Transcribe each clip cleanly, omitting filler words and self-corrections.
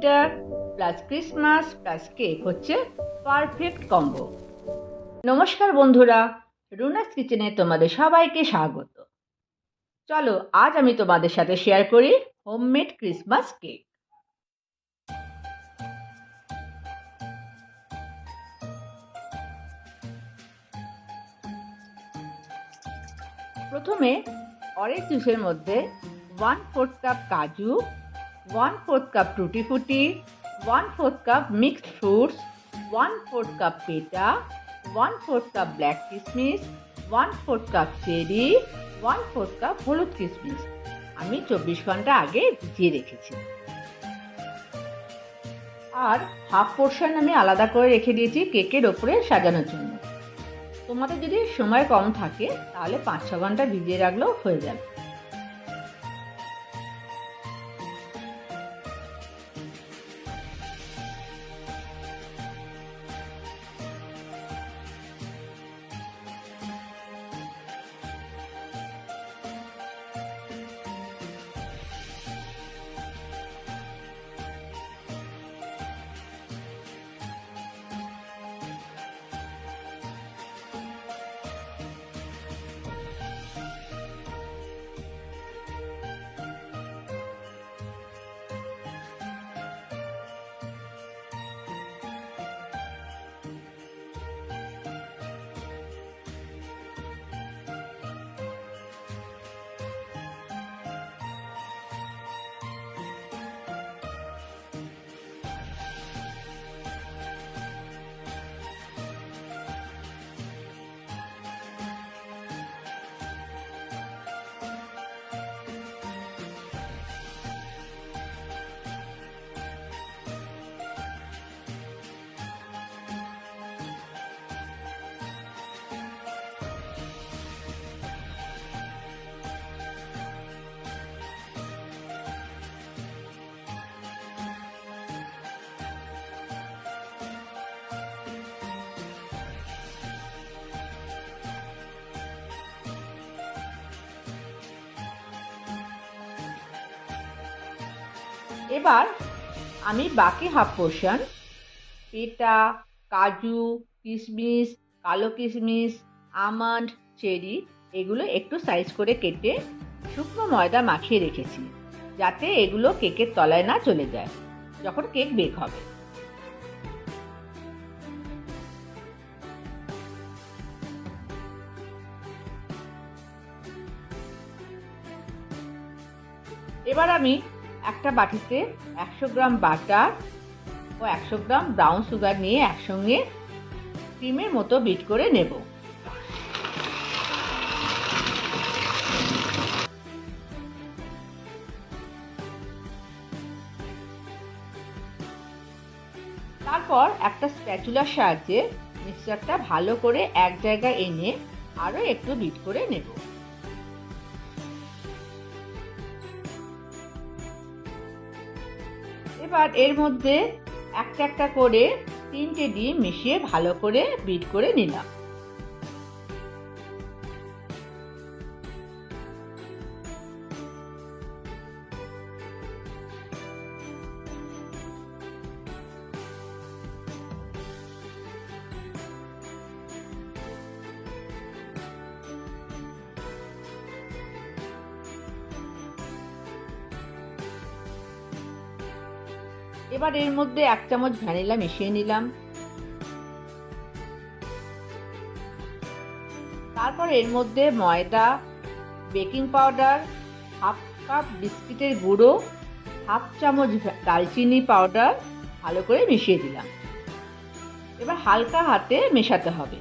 Winter plus Christmas plus cake হচ্ছে perfect combo. নমস্কার বন্ধুরা, রুনাস কিচেনে তোমাদের সবাইকে স্বাগত। চলো আজ আমি তোমাদের সাথে শেয়ার করি হোমমেড ক্রিসমাস কেক। প্রথমে অরেঞ্জ জুসের মধ্যে 1/4 কাপ কাজু, 1/4 কাপ টুটি ফুটি, 1/4 কাপ মিক্সড ফ্রুটস, 1/4 কাপ পেটা, 1/4 কাপ ব্ল্যাক কিশমিশ, 1/4 কাপ চেরি, 1/4 কাপ হলুদ কিশমিশ আমি 24 ঘন্টা আগে ভিজিয়ে রেখেছি। আর হাফ পোর্শন আমি আলাদা করে রেখে দিয়েছি কেকের ওপরে সাজানোর জন্য। তোমাদের যদি সময় কম থাকে তাহলে 5-6 ঘন্টা ভিজিয়ে রাখলেও হয়ে যাবে। এবার আমি বাকি হাফ পোর্শন পেটা, কাজু, কিশমিশ, কালো কিশমিশ, আমন্ড, চেরি এগুলো একটু সাইজ করে কেটে শুকনো ময়দা মাখিয়ে রেখেছি, যাতে এগুলো কেকের তলায় না চলে যায় যখন কেক বেক হবে। এবার আমি একটা বাটিতে 100 গ্রাম বাটার ও 100 গ্রাম ব্রাউন সুগার নিয়ে একসঙ্গে ক্রিমের মতো বিট করে নেব। তারপর একটা স্প্যাচুলার সাহায্যে মিক্সচারটা ভালো করে এক জায়গায় এনে আরো একটু বিট করে নেব। এবার এর মধ্যে একটা একটা করে 3টে ডিম মিশিয়ে ভালো করে বিট করে নিলাম। এবার এর মধ্যে 1 চামচ ভ্যানিলা মিশিয়ে নিলাম। তারপর এর মধ্যে ময়দা, বেকিং পাউডার, হাফ কাপ বিস্কিটের গুঁড়ো, হাফ চামচ দারচিনি পাউডার ভালো করে মিশিয়ে দিলাম। এবার হালকা হাতে মেশাতে হবে।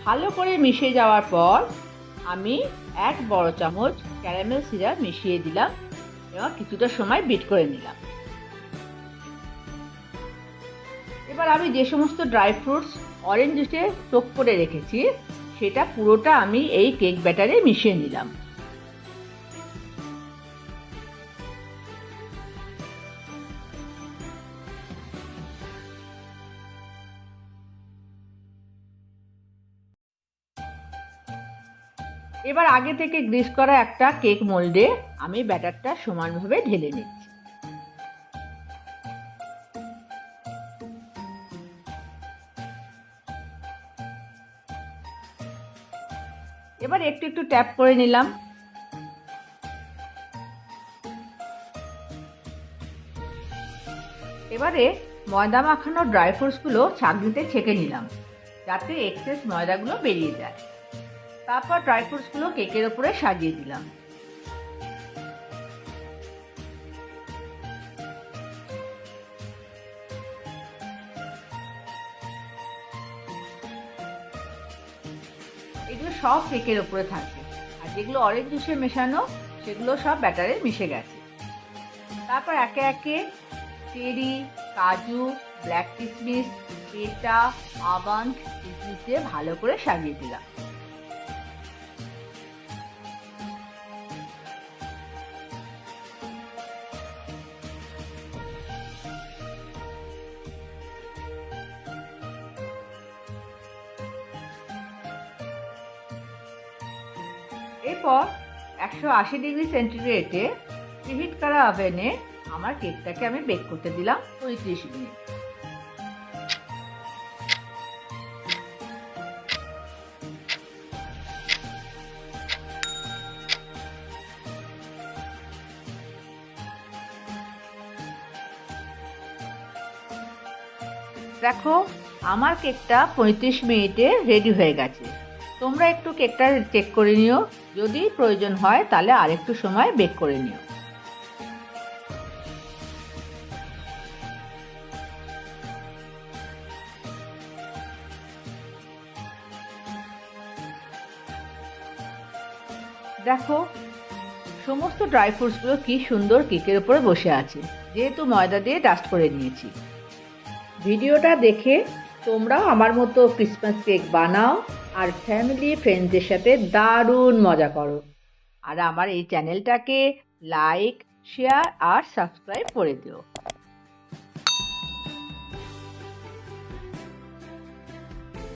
ভালো করে মিশে যাওয়ার পর আমি 1 বড় চামচ ক্যারামেল সিরাপ মিশিয়ে দিলাম এবং কিছুটা সময় বিট করে নিলাম। এবার আমি যে সমস্ত ড্রাই ফ্রুটস অরেঞ্জ জুসে সোক করে রেখেছি সেটা পুরোটা আমি এই কেক ব্যাটারে মিশিয়ে নিলাম। এবার আগে থেকে গ্রিস করা একটা কেক মোল্ডে আমি ব্যাটারটা সমানভাবে ঢেলে নিচ্ছি। এবার একটু একটু ট্যাপ করে নিলাম। এবারে ময়দা মাখানো ড্রাই ফ্রুটসগুলো ছাঁকনিতে ছেঁকে নিলাম, যাতে এক্সেস ময়দাগুলো বেরিয়ে যায়। তারপর ড্রাই ফ্রুটসগুলো কেকের উপরে সাজিয়ে দিলাম। এগুলো সব কেকের উপরে থাকবে, আর যেগুলো অরেঞ্জ জুসে মেশানো সেগুলো সব ব্যাটারে মিশে গেছে। তারপর একে একে চেরি, কাজু, ব্ল্যাক কিশমিশ, পেটা, আমন্ড দিয়ে ভালো করে সাজিয়ে দিলাম। এরপর 180°C প্রিহিট করা ওভেনে আমার কেকটাকে আমি বেক করতে দিলাম 35 মিনিট। দেখো, আমার কেকটা 35 মিনিটে রেডি হয়ে গেছে। তোমরা একটু কেকটা চেক করে নিও, যদি প্রয়োজন হয় তাহলে আরেকটু সময় বেক করে নিও। দেখো, সমস্ত ড্রাই ফ্রুটসগুলো কি সুন্দর কেকের উপরে বসে আছে, যেহেতু ময়দা দিয়ে ডাস্ট করে নিয়েছি। ভিডিওটা দেখে তোমরাও আমার মতো ক্রিসমাস কেক বানাও আর ফ্যামিলি ফ্রেন্ডসদের সাথে দারুণ মজা করো। আর আমার এই চ্যানেলটাকে লাইক, শেয়ার আর সাবস্ক্রাইব করে দিও।